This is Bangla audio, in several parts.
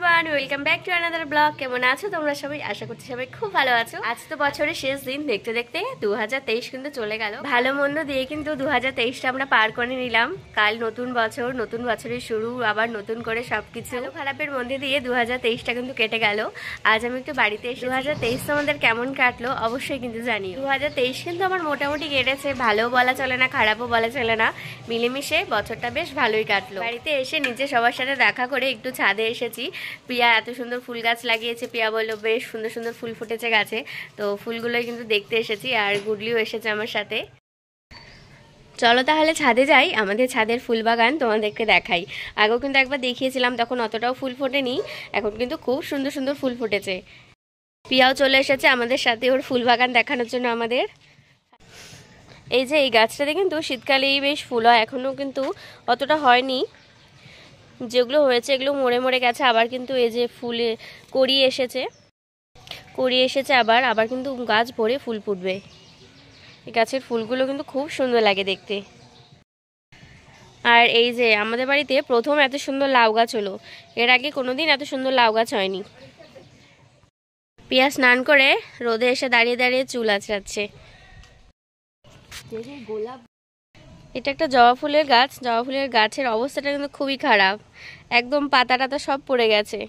Everyone, welcome back to another blog. কেমন আছো তোমরা সবাই? আশা করছি সবাই খুব ভালো আছো। আজ তো বছরের শেষ দিন, দেখতে দেখতে 2023 কিন্তু চলে গেল। ভালো মন্দ দিয়ে কিন্তু 2023টা আমরা পার করে নিলাম। কাল নতুন বছর, নতুন বছরের শুরু, আবার নতুন করে সবকিছু খারাপের মধ্যে দিয়ে 2023টা কিন্তু কেটে গেল। আজ আমি একটু বাড়িতে এসে 2023 তোমাদের কেমন কাটলো অবশ্যই কিন্তু জানিও। 2023 কিন্তু আমার মোটামুটি কেটেছে, ভালো বলা চলে না, খারাপও বলা চলে না, মিলেমিশে বছরটা বেশ ভালোই কাটলো। বাড়িতে এসে নিজে সবার সাথে দেখা করে একটু ছাদে এসেছি। প্রিয়া এত সুন্দর ফুল গাছ লাগিয়েছে, প্রিয়া বললো বেশ সুন্দর সুন্দর ফুল ফুটেছে গাছে, তো ফুলগুলোই কিন্তু দেখতে এসেছি। আর গুডলিও এসেছে আমার সাথে। চলো তাহলে ছাদে যাই, আমাদের ছাদের ফুল বাগান তোমাদেরকে দেখাই। আগেও কিন্তু একবার দেখিয়েছিলাম, তখন অতটাও ফুল ফোটেনি, এখন কিন্তু খুব সুন্দর সুন্দর ফুল ফুটেছে। প্রিয়াও চলে এসেছে আমাদের সাথে ওর ফুল বাগান দেখানোর জন্য আমাদের। এই যে এই গাছটাতে কিন্তু শীতকালেই বেশ ফুল হয়, এখনও কিন্তু অতটা হয়নি, যেগুলো হয়েছে এগুলো মরে মরে গেছে। আবার কিন্তু এই যে ফুলে কড়ি এসেছে আবার আবার কিন্তু গাছ ভরে ফুল ফুটবে। এই গাছের ফুলগুলো কিন্তু খুব সুন্দর লাগে দেখতে। আর এই যে আমাদের বাড়িতে প্রথম এত সুন্দর লাউ গাছ হলো, এর আগে কোনোদিন এত সুন্দর লাউ গাছ হয়নি। পিয়া স্নান করে রোদে এসে দাঁড়িয়ে দাঁড়িয়ে চুল আঁচড়াচ্ছে। এটা একটা জবা ফুলের গাছ, জবা ফুলের গাছের অবস্থাটা কিন্তু খুবই খারাপ, একদম পাতা টাতা সব পড়ে গেছে।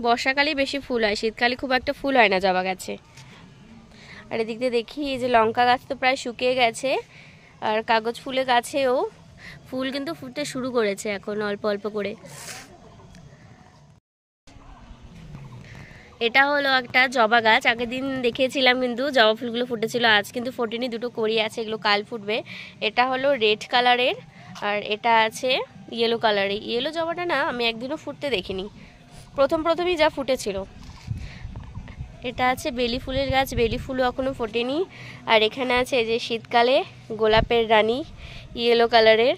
বর্ষাকালেই বেশি ফুল হয়, শীতকালে খুব একটা ফুল হয় না জবা গাছে। আর এদিক দিয়ে দেখি এই যে লঙ্কা গাছ তো প্রায় শুকিয়ে গেছে, আর কাগজ ফুলের গাছেও ফুল কিন্তু ফুটতে শুরু করেছে এখন অল্প অল্প করে। এটা হলো একটা জবা গাছ, আগের দিন দেখিয়েছিলাম কিন্তু জবা ফুলগুলো ফুটেছিল, আজ কিন্তু ফোটেনি, দুটো কড়ি আছে, এগুলো কাল ফুটবে। এটা হলো রেড কালারের, আর এটা আছে ইয়েলো কালারের। ইয়েলো জবাটা না আমি একদিনও ফুটতে দেখিনি, প্রথমই যা ফুটেছিল। এটা আছে বেলি ফুলের গাছ, বেলি ফুলও এখনও ফোটেনি। আর এখানে আছে এই যে শীতকালে গোলাপের রানী ইয়েলো কালারের,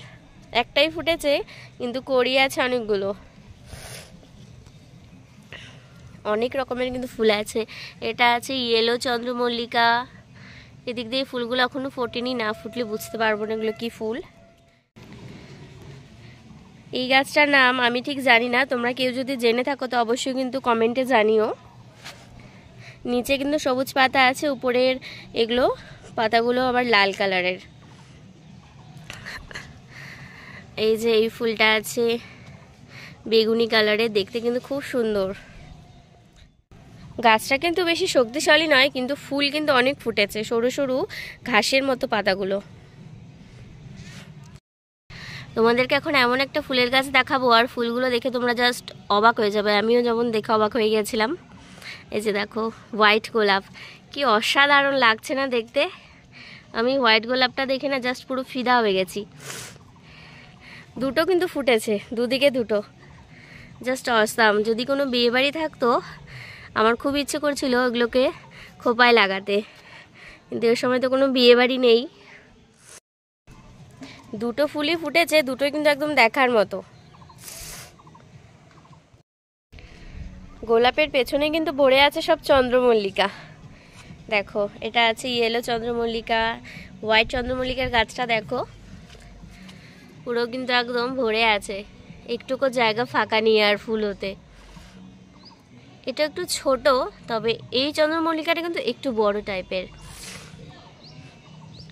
একটাই ফুটেছে কিন্তু কড়ি আছে অনেকগুলো, অনেক রকমের কিন্তু ফুল আছে। এটা আছে ইয়েলো চন্দ্রমল্লিকা। এদিক দিয়ে ফুলগুলো এখনো ফোটেনি, না ফুটলে বুঝতে পারবো না এগুলো কি ফুল। এই গাছটার নাম আমি ঠিক জানি না, তোমরা কেউ যদি জেনে থাকো তো অবশ্যই কিন্তু কমেন্টে জানিও। নিচে কিন্তু সবুজ পাতা আছে, উপরের এগুলো পাতাগুলো আবার লাল কালারের। এই যে এই ফুলটা আছে বেগুনি কালারের, দেখতে কিন্তু খুব সুন্দর। গাছটা কিন্তু বেশি শক্তিশালী নয়, কিন্তু ফুল কিন্তু অনেক ফুটেছে, সরু সরু ঘাসের মতো পাতাগুলো। তোমাদেরকে এখন এমন একটা ফুলের গাছ দেখাবো, আর ফুলগুলো দেখে তোমরা জাস্ট অবাক হয়ে যাবে, আমিও যেমন দেখে অবাক হয়ে গেছিলাম। এই যে দেখো হোয়াইট গোলাপ, কি অসাধারণ লাগছে না দেখতে। আমি হোয়াইট গোলাপটা দেখে না জাস্ট পুরো ফিদা হয়ে গেছি। দুটো কিন্তু ফুটেছে, দুদিকে দুটো, জাস্ট অসাম। যদি কোনো বিয়ে বাড়ি থাকতো আমার খুব ইচ্ছে করছিল ওগুলোকে খোপায় লাগাতে, কিন্তু এর সময় তো কোনো বিয়ে বাড়ি নেই। দুটো ফুলই ফুটেছে, দুটোই কিন্তু একদম দেখার মতো। গোলাপের পেছনে কিন্তু ভরে আছে সব চন্দ্রমল্লিকা। দেখো এটা আছে ইয়েলো চন্দ্রমল্লিকা, হোয়াইট চন্দ্রমল্লিকার গাছটা দেখো পুরো কিন্তু একদম ভরে আছে, একটুকু জায়গা ফাঁকা নিয়ে আর ফুল হতে। এটা একটু ছোট, তবে এই চন্দ্রমল্লিকাটা কিন্তু একটু বড় টাইপের।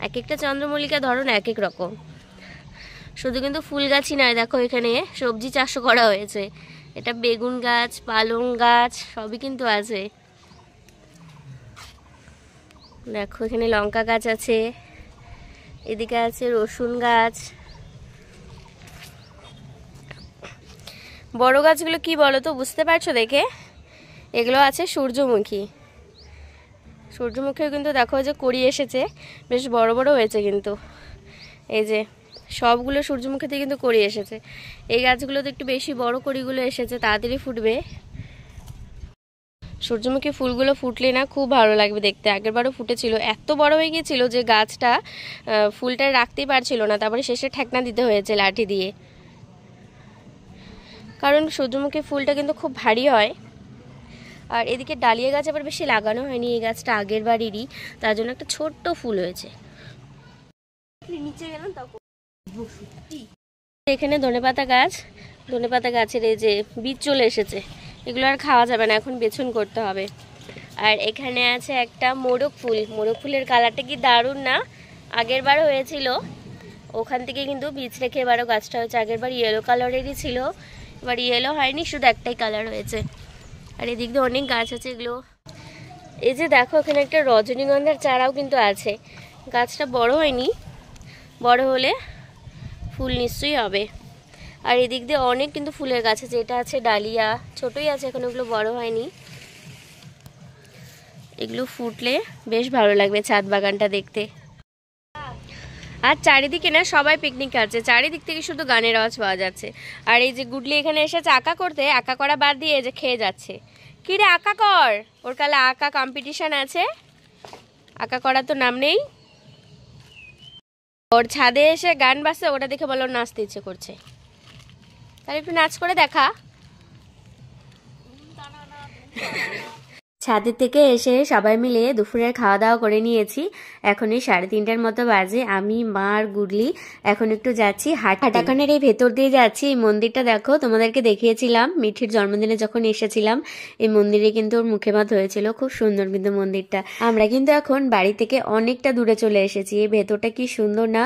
এক একটা চন্দ্রমল্লিকা ধরন এক এক রকম। শুধু কিন্তু ফুল গাছই নয়, দেখো এখানে সবজি চাষও করা হয়েছে। এটা বেগুন গাছ, পালং গাছ সবই কিন্তু আছে। দেখো এখানে লঙ্কা গাছ আছে, এদিকে আছে রসুন গাছ। বড় গাছগুলো কি বলো তো, বুঝতে পারছো দেখে? এগুলো আছে সূর্যমুখী। সূর্যমুখীও কিন্তু দেখো যে কড়ি এসেছে, বেশ বড় বড় হয়েছে কিন্তু। এই যে সবগুলো সূর্যমুখীতে কিন্তু কড়ি এসেছে। এই গাছগুলোতে একটু বেশি বড় কড়িগুলো এসেছে, তাড়াতাড়ি ফুটবে। সূর্যমুখী ফুলগুলো ফুটলে না খুব ভালো লাগবে দেখতে। আগেরবারও ফুটেছিল, এত বড় হয়ে গিয়েছিল যে গাছটা ফুলটা রাখতেই পারছিল না, তারপরে শেষে ঠেকনা দিতে হয়েছে লাঠি দিয়ে, কারণ সূর্যমুখী ফুলটা কিন্তু খুব ভারী হয়। আর এদিকে ডালিয়া গাছ আবার বেশি লাগানো হয়নি, এই গাছটা আগের বাড়িরই, তার জন্য একটা ছোট্ট ফুল হয়েছে। নিচে গেলাম তখন এখানে ধনেপাতা গাছ, ধনেপাতা গাছের এই যে বীজ চলে এসেছে, এগুলো আর খাওয়া যাবে না, এখন বেছন করতে হবে। আর এখানে আছে একটা মোরগ ফুল, মোরগ ফুলের কালারটা কি দারুণ না? আগের বার হয়েছিল ওখান থেকে কিন্তু বীজ রেখে এবারও গাছটা হয়েছে। আগের বার ইয়েলো কালারেরই ছিল, এবার ইয়েলো হয়নি, শুধু একটাই কালার হয়েছে। আর এদিক দিয়ে অনেক গাছ আছে এগুলো। এই যে দেখো এখানে একটা রজনীগন্ধার চারাও কিন্তু আছে, গাছটা বড় হয়নি, বড় হলে ফুল নিশ্চয়ই হবে। আর এদিক দিয়ে অনেক কিন্তু ফুলের গাছ আছে, এটা আছে ডালিয়া, ছোটই আছে এখন, ওগুলো বড় হয়নি। এগুলো ফুটলে বেশ ভালো লাগবে ছাদ বাগানটা দেখতে। আর চারিদিকে না সবাই পিকনিক আছে, চারিদিক থেকে শুধু গানের আওয়াজ পাওয়া যাচ্ছে। আর এই যে গুডলি এখানে এসেছে আঁকা করতে, আঁকা করা বাদ দিয়ে এই যে খেয়ে যাচ্ছে। কি রে আঁকা কর, ওর কালে আঁকা কম্পিটিশন আছে, আঁকা করার তো নাম নেই। ওর ছাদে এসে গান বাজছে, ওটা দেখে বলো নাচতে ইচ্ছে করছে, তাহলে একটু নাচ করে দেখা। ছাদের থেকে এসে সবাই মিলে দুপুরের খাওয়া দাওয়া করে নিয়েছি। এখনই 3:30টার মতো বাজে। আমি, মা আর গুডলি এখন একটু যাচ্ছি হাটাখানের এই ভেতর দিয়ে যাচ্ছি। এই মন্দিরটা দেখো, তোমাদেরকে দেখিয়েছিলাম মিঠির জন্মদিনে যখন এসেছিলাম, এই মন্দিরে কিন্তু ওর মুখে ভাত হয়েছিল, খুব সুন্দর কিন্তু মন্দিরটা। আমরা কিন্তু এখন বাড়ি থেকে অনেকটা দূরে চলে এসেছি। এই ভেতরটা কি সুন্দর না,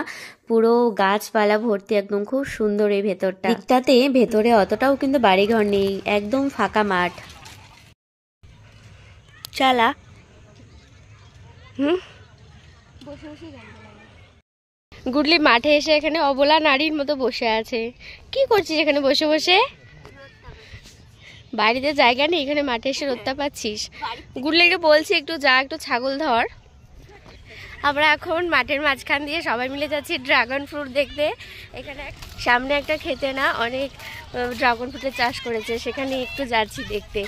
পুরো গাছপালা ভর্তি, একদম খুব সুন্দর এই ভেতরটা। দিকটাতে ভেতরে অতটাও কিন্তু বাড়িঘর নেই, একদম ফাঁকা মাঠ। চালা গুডলি মাঠে এসে এখানে অবলা নারীর মতো বসে আছে। কি করছিস এখানে বসে বসে? বাড়িতে জায়গা নেই, এখানে মাঠে এসে রোদটা পাচ্ছিস। গুডলিকে বলছি একটু যা, একটু ছাগল ধর। আমরা এখন মাঠের মাঝখান দিয়ে সবাই মিলে যাচ্ছি ড্রাগন ফ্রুট দেখতে। এখানে সামনে একটা খেতে না অনেক ড্রাগন ফ্রুটের চাষ করেছে, সেখানে একটু যাচ্ছি দেখতে।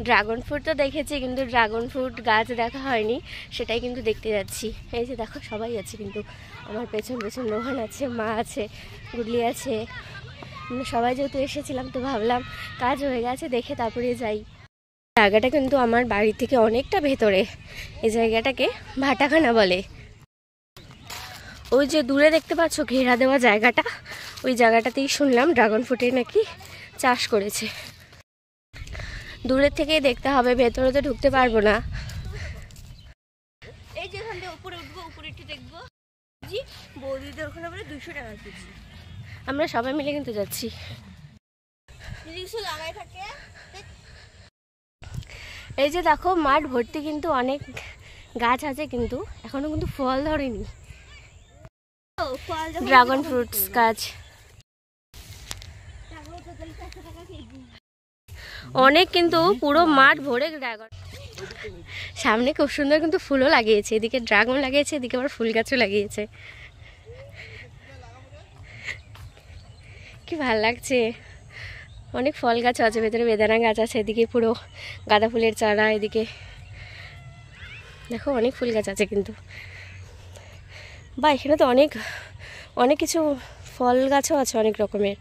ড্রাগন ফ্রুট তো দেখেছি, কিন্তু ড্রাগন ফ্রুট গাছ দেখা হয়নি, সেটাই কিন্তু দেখতে যাচ্ছি। এই যে দেখো সবাই আছে কিন্তু, আমার পেছন পেছন রোহন আছে, মা আছে, গুডলি আছে। সবাই যেহেতু এসেছিলাম তো ভাবলাম কাজ হয়ে গেছে, দেখে তারপরে যাই। জায়গাটা কিন্তু আমার বাড়ি থেকে অনেকটা ভেতরে, এই জায়গাটাকে ভাটাখানা বলে। ওই যে দূরে দেখতে পাচ্ছ ঘেরা দেওয়া জায়গাটা, ওই জায়গাটাতেই শুনলাম ড্রাগন ফ্রুটের নাকি চাষ করেছে। দূরের থেকেই দেখতে হবে, ভেতরে তো ঢুকতে পারবো না। এই যে এখান থেকে উপরে উঠবো, উপরে একটু দেখবো। জি বৌদিদের ওখানে বলে 200 টাকা কেজি। আমরা সবাই মিলে কিন্তু যাচ্ছি। এই যে দেখো মাঠ ভর্তি কিন্তু অনেক গাছ আছে, কিন্তু এখনো কিন্তু ফল ধরেনি, ড্রাগন ফ্রুটস গাছ। অনেক কিন্তু পুরো মাঠ ভরে ড্রাগন। সামনে খুব সুন্দর কিন্তু ফুলও লাগিয়েছে, এদিকে ড্রাগন লাগিয়েছে, এদিকে আবার ফুল গাছও লাগিয়েছে। কি ভাল লাগছে, অনেক ফল গাছও আছে, ভেতরে বেদানা গাছ আছে, এদিকে পুরো গাঁদা ফুলের চারা, এদিকে দেখো অনেক ফুল গাছ আছে কিন্তু। বা এখানে তো অনেক অনেক কিছু ফল গাছও আছে অনেক রকমের।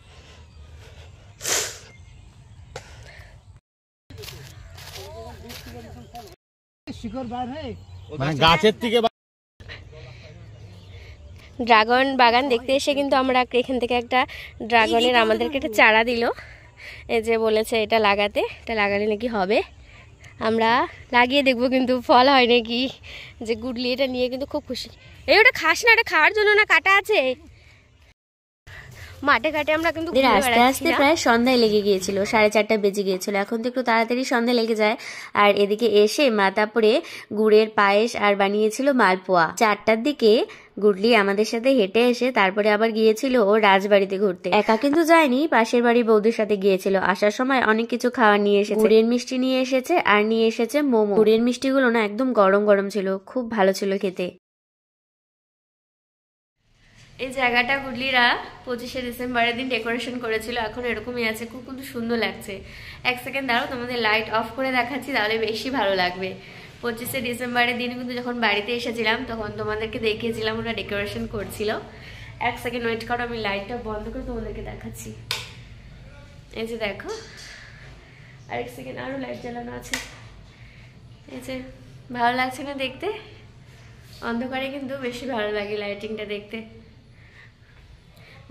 ড্রাগন বাগান দেখতে এসে কিন্তু আমরা এখান থেকে একটা ড্রাগনের আমাদেরকে একটা চারা দিল, এই যে বলেছে এটা লাগাতে, এটা লাগালে নাকি হবে। আমরা লাগিয়ে দেখবো কিন্তু ফল হয় নাকি। যে গুডলি এটা নিয়ে কিন্তু খুব খুশি। এই ওটা খাস না, এটা খাওয়ার জন্য না, কাটা আছে। মাঠে ঘাটে আমরা কিন্তু আস্তে আস্তে প্রায় সন্ধ্যায় লেগে গিয়েছিল, 4:30 বেজে গিয়েছিল। এখন তো একটু তাড়াতাড়ি সন্ধ্যা লেগে যায়। আর এদিকে এসে মাতাপুরে গুড়ের পায়েস আর বানিয়েছিল মালপোয়া। 4টার দিকে গুডলি আমাদের সাথে হেঁটে এসে তারপরে আবার গিয়েছিল ও রাজবাড়িতে ঘুরতে। একা কিন্তু যায়নি, পাশের বাড়ি বৌদির সাথে গিয়েছিল। আসার সময় অনেক কিছু খাওয়ার নিয়ে এসেছে, গুড়ের মিষ্টি নিয়ে এসেছে আর নিয়ে এসেছে মোমো। গুড়ের মিষ্টিগুলো না একদম গরম গরম ছিল, খুব ভালো ছিল খেতে। এই জায়গাটা গুডলিরা 25শে ডিসেম্বরের দিন ডেকোরেশন করেছিল, এখন এরকমই আছে, খুব কিন্তু সুন্দর লাগছে। এক সেকেন্ড দাঁড়াও, তোমাদের লাইট অফ করে দেখাচ্ছি, তাহলে বেশি ভালো লাগবে। 25শে ডিসেম্বরের দিন কিন্তু যখন বাড়িতে এসেছিলাম তখন তোমাদেরকে দেখিয়েছিলাম ওরা ডেকোরেশন করছিল। এক সেকেন্ড ওয়েট করো, আমি লাইটটা বন্ধ করে তোমাদেরকে দেখাচ্ছি। এই যে দেখো, আরেক সেকেন্ড, আরও লাইট জ্বালানো আছে। এই যে ভালো লাগছে না দেখতে? অন্ধকারে কিন্তু বেশি ভালো লাগে লাইটিংটা দেখতে।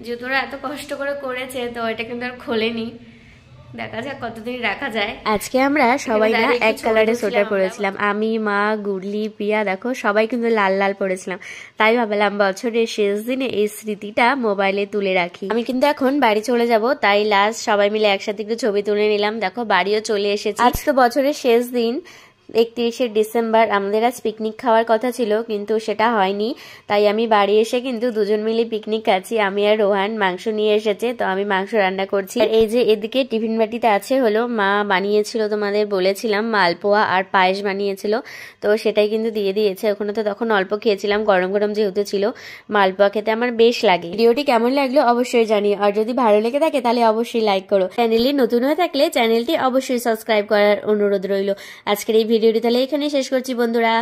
জুতোটা এত কষ্ট করে করেছে, তো এটা কিন্তু আর খোলেনি। দেখা যাক কতদিন রাখা যায়। আজকে আমরা সবাই না এক কালারের সোয়েটার পরেছিলাম, আমি, মা, গুডলি, প্রিয়া। দেখো সবাই কিন্তু লাল লাল পরেছিলাম। তাই ভাবলাম বছরের শেষ দিনে এই স্মৃতিটা মোবাইলে তুলে রাখি। আমি কিন্তু এখন বাড়ি চলে যাব, তাই লাস্ট সবাই মিলে একসাথে একটু ছবি তুলে নিলাম। দেখো বাড়িও চলে এসেছি। আজ তো বছরের শেষ দিন, 31শে ডিসেম্বর। আমাদের আজ পিকনিক খাওয়ার কথা ছিল, কিন্তু সেটা হয়নি। তাই আমি বাড়ি এসে কিন্তু দুজন মিলে পিকনিক খাচ্ছি। আমি আর রোহান মাংস নিয়ে এসেছে, তো আমি মাংস রান্না করছি। আর এই যে এদিকে টিফিন বাটিতে আছে হলো মা বানিয়েছিল, তোমাদের বলেছিলাম, মালপোয়া আর পায়েস বানিয়েছিল, তো সেটাই কিন্তু দিয়ে দিয়েছে। ওখানে তো তখন অল্প খেয়েছিলাম, গরম গরম যেহেতু ছিল। মালপোয়া খেতে আমার বেশ লাগে। ভিডিওটি কেমন লাগলো অবশ্যই জানিও, আর যদি ভালো লেগে থাকে তাহলে অবশ্যই লাইক করো। চ্যানেলে নতুন হয়ে থাকলে চ্যানেলটি অবশ্যই সাবস্ক্রাইব করার অনুরোধ রইল। আজকের এই ভিডিওটি তাহলে এখানেই শেষ করছি বন্ধুরা।